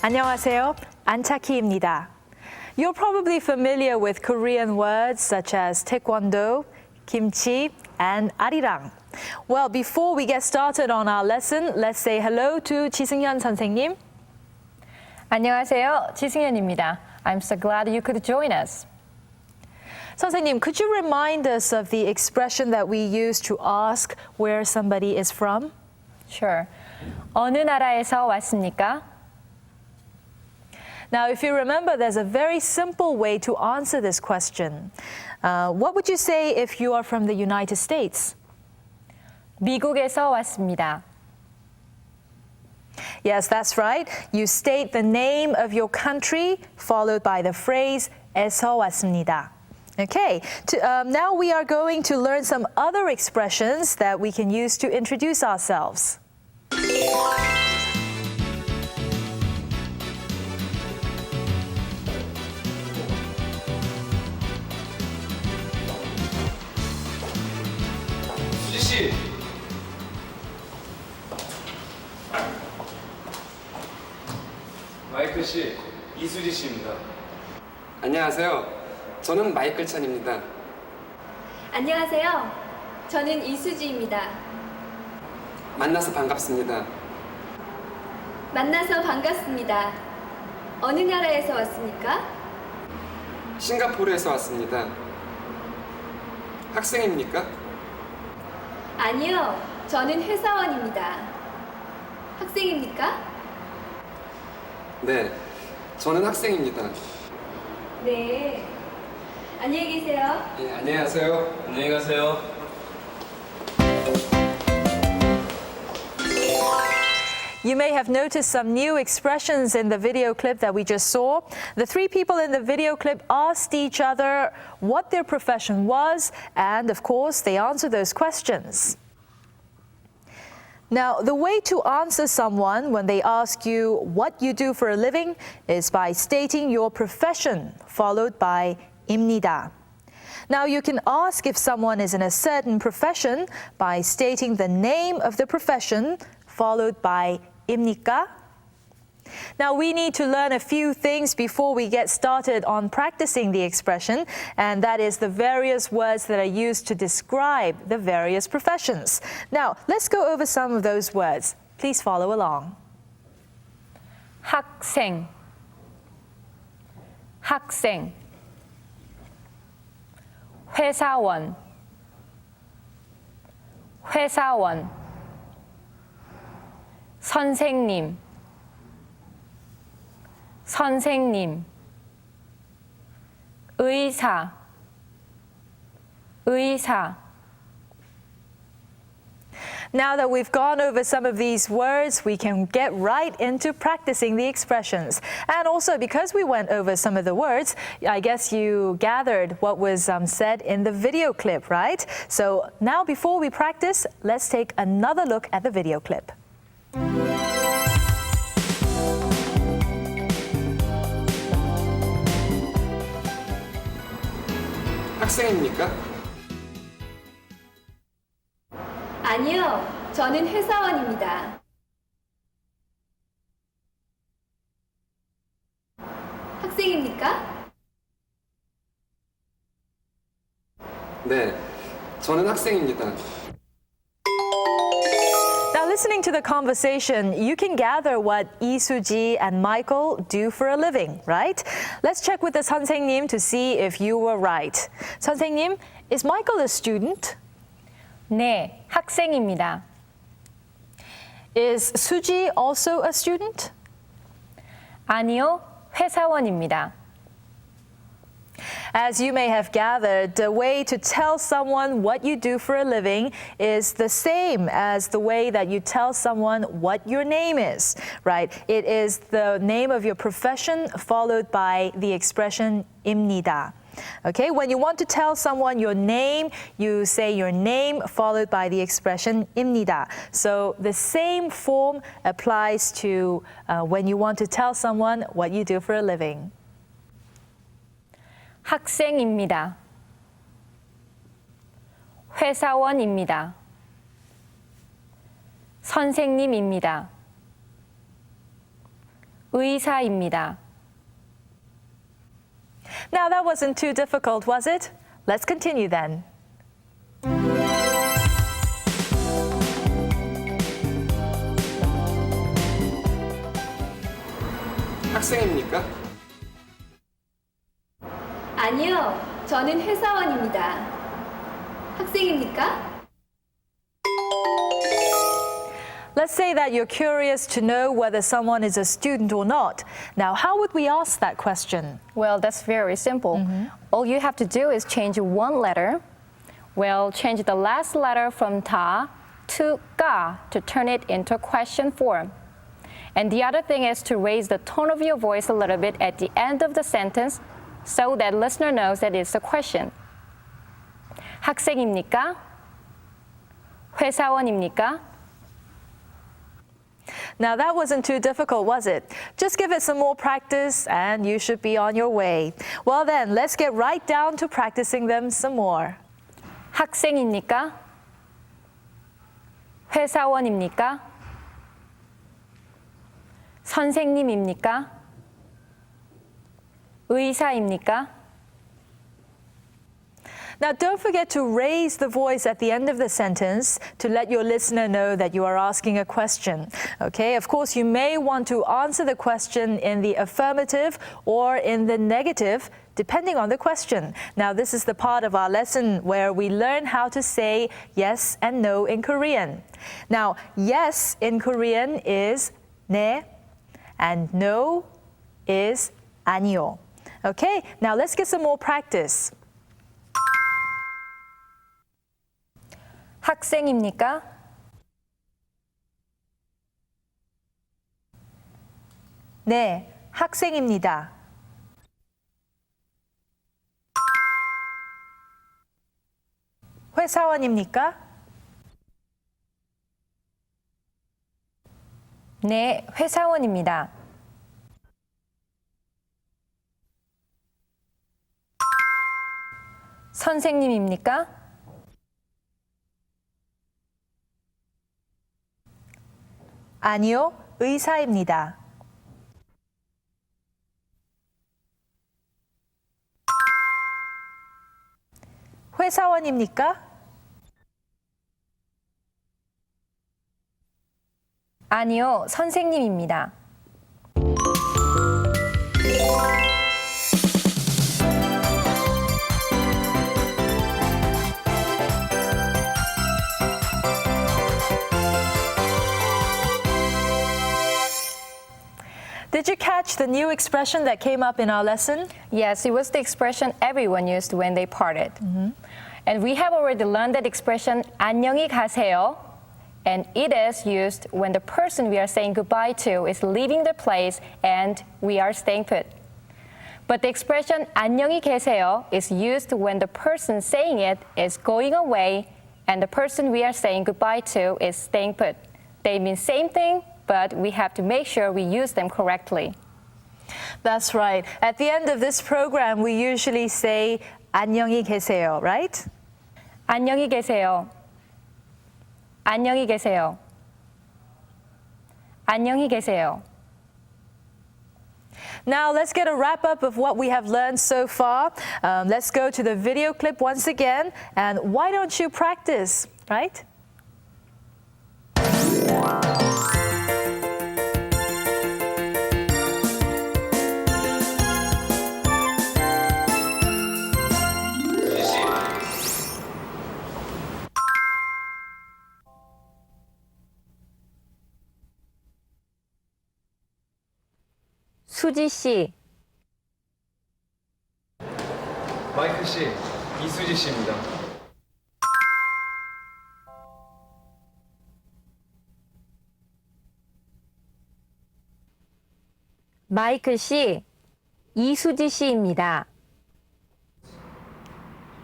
안녕하세요. 안차키입니다. You're probably familiar with Korean words such as taekwondo, kimchi, and Arirang. Well, before we get started on our lesson, let's say hello to 지승현 선생님. 안녕하세요. 지승현입니다. I'm so glad you could join us. 선생님, could you remind us of the expression that we use to ask where somebody is from? Sure. 어느 나라에서 왔습니까? Now, if you remember, there's a very simple way to answer this question. What would you say if you are from the United States? 미국에서 왔습니다. Yes, that's right. You state the name of your country followed by the phrase 에서 왔습니다. Okay, now we are going to learn some other expressions that we can use to introduce ourselves. 수지 씨. 마이클 씨, 이수지 씨입니다. 안녕하세요. 저는 마이클 찬입니다. 안녕하세요. 저는 이수지입니다. 만나서 반갑습니다. 만나서 반갑습니다. 어느 나라에서 왔습니까? 싱가포르에서 왔습니다. 학생입니까? 아니요. 저는 회사원입니다. 학생입니까? 네, 저는 학생입니다. 네. 안녕히 계세요. 예, 안녕하세요. 안녕히 가세요. You may have noticed some new expressions in the video clip that we just saw. The three people in the video clip asked each other what their profession was, and of course, they answered those questions. Now, the way to answer someone when they ask you what you do for a living is by stating your profession, followed by 입니다. Now, you can ask if someone is in a certain profession by stating the name of the profession, followed by 입니까? Now, we need to learn a few things before we get started on practicing the expression, and that is the various words that are used to describe the various professions. Now, let's go over some of those words. Please follow along. 학생, 학생. 회사원, 회사원. 선생님, 선생님. 의사, 의사. Now that we've gone over some of these words, we can get right into practicing the expressions. And also, because we went over some of the words, I guess you gathered what was said in the video clip, right? So now, before we practice, let's take another look at the video clip. 학생입니까? 아니요. 저는 회사원입니다. 학생입니까? 네, 저는 학생입니다. Now, listening to the conversation, you can gather what 이수지 and Michael do for a living, right? Let's check with the 선생님 to see if you were right. 선생님, is Michael a student? 네, 학생입니다. Is Suji also a student? 아니요, 회사원입니다. As you may have gathered, the way to tell someone what you do for a living is the same as the way that you tell someone what your name is, right? It is the name of your profession followed by the expression 입니다. Okay, when you want to tell someone your name, you say your name followed by the expression 입니다. So the same form applies to when you want to tell someone what you do for a living. 학생입니다. 회사원입니다. 선생님입니다. 의사입니다. Now that wasn't too difficult, was it? Let's continue then. 학생입니까? 아니요, 저는 회사원입니다. 학생입니까? Let's say that you're curious to know whether someone is a student or not. Now, how would we ask that question? Well, that's very simple. All you have to do is change one letter. Well, change the last letter from ta to ga to turn it into a question form. And the other thing is to raise the tone of your voice a little bit at the end of the sentence so that listener knows that it's a question. 학생입니까? 회사원입니까? Now, that wasn't too difficult, was it? Just give it some more practice and you should be on your way. Well then, let's get right down to practicing them some more. 학생입니까? 회사원입니까? 선생님입니까? 의사입니까? Now, don't forget to raise the voice at the end of the sentence to let your listener know that you are asking a question. Okay, of course, you may want to answer the question in the affirmative or in the negative, depending on the question. Now, this is the part of our lesson where we learn how to say yes and no in Korean. Now, yes in Korean is 네, and no is 아니요. Okay, now let's get some more practice. 학생입니까? 네, 학생입니다. 회사원입니까? 네, 회사원입니다. 선생님입니까? 아니요, 의사입니다. 회사원입니까? 아니요, 선생님입니다. Did you catch the new expression that came up in our lesson? Yes, it was the expression everyone used when they parted. And we have already learned that expression 안녕히 가세요. And it is used when the person we are saying goodbye to is leaving the place and we are staying put. But the expression 안녕히 계세요 is used when the person saying it is going away and the person we are saying goodbye to is staying put. They mean same thing, but we have to make sure we use them correctly. That's right. At the end of this program, we usually say 안녕히 계세요, right? 안녕히 계세요. 안녕히 계세요. 안녕히 계세요. Now let's get a wrap up of what we have learned so far. Let's go to the video clip once again. And why don't you practice, right? 수지 씨, 마이클 씨, 이수지 씨입니다. 마이클 씨, 이수지 씨입니다.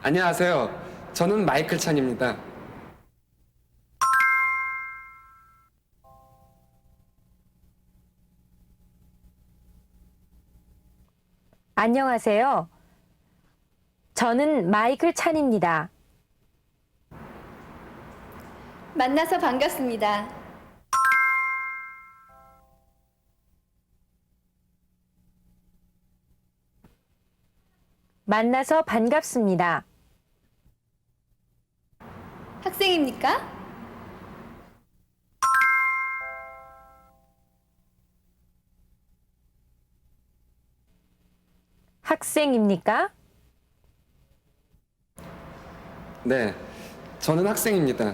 안녕하세요. 저는 마이클 찬입니다. 안녕하세요. 저는 마이클 찬입니다. 만나서 반갑습니다. 만나서 반갑습니다. 학생입니까? 학생입니까? 네, 저는 학생입니다.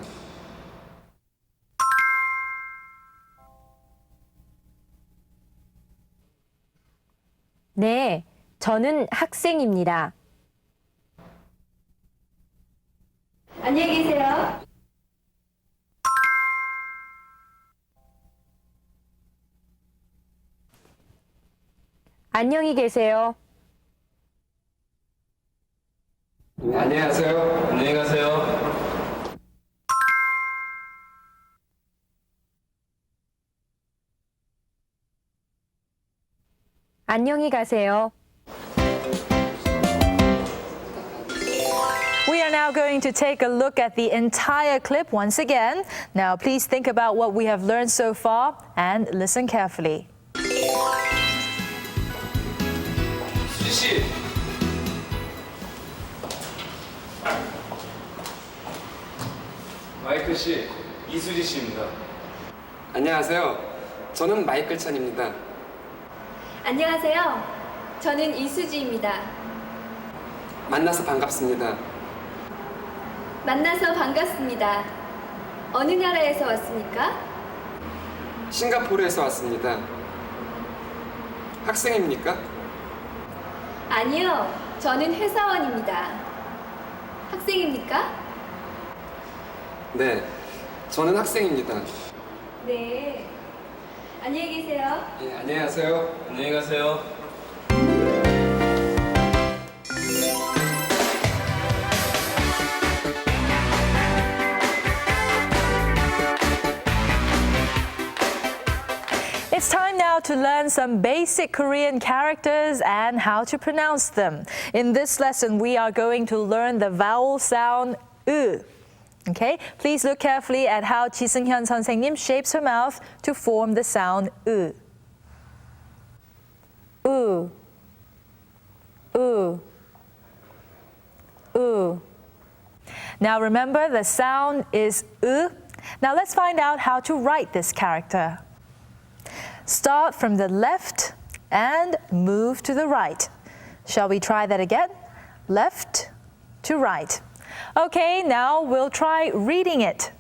네, 저는 학생입니다. 안녕히 계세요. 안녕히 계세요. 안녕하세요. 안녕히 가세요. 안녕히 가세요. We are now going to take a look at the entire clip once again. Now, please think about what we have learned so far and listen carefully. 수지 씨. 마이클 씨, 이수지 씨입니다. 안녕하세요. 저는 마이클 찬입니다. 안녕하세요. 저는 이수지입니다. 만나서 반갑습니다. 만나서 반갑습니다. 어느 나라에서 왔습니까? 싱가포르에서 왔습니다. 학생입니까? 아니요. 저는 회사원입니다. 학생입니까? 네, 저는 학생입니다. 네. 안녕히 계세요. 예, 안녕하세요. 안녕히 가세요. It's time now to learn some basic Korean characters and how to pronounce them. In this lesson, we are going to learn the vowel sound 으. Okay, please look carefully at how 지승현 선생님 shapes her mouth to form the sound 으. 으. 으. 으. Now remember, the sound is 으. Now let's find out how to write this character. Start from the left and move to the right. Shall we try that again? Left to right. Okay, now we'll try reading it.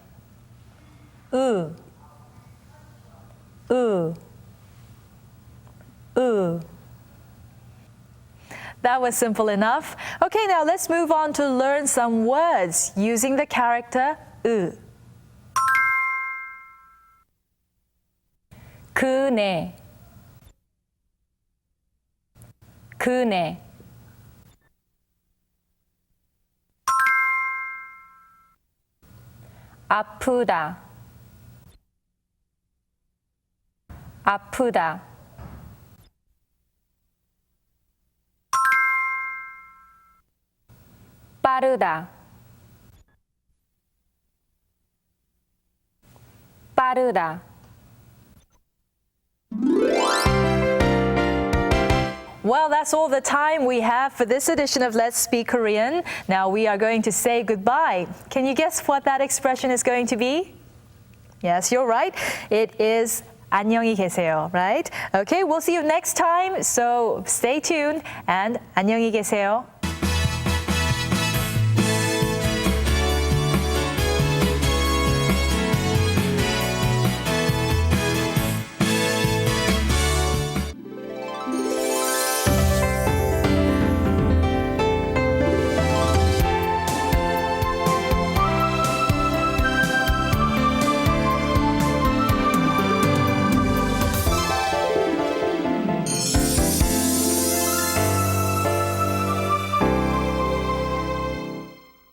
That was simple enough. Okay, now let's move on to learn some words using the character 으. 그네. 그네. 아프다. 아프다. 빠르다. 빠르다. Well, that's all the time we have for this edition of Let's Speak Korean. Now we are going to say goodbye. Can you guess what that expression is going to be? Yes, you're right. It is 안녕히 계세요, right? Okay, we'll see you next time. So stay tuned and 안녕히 계세요.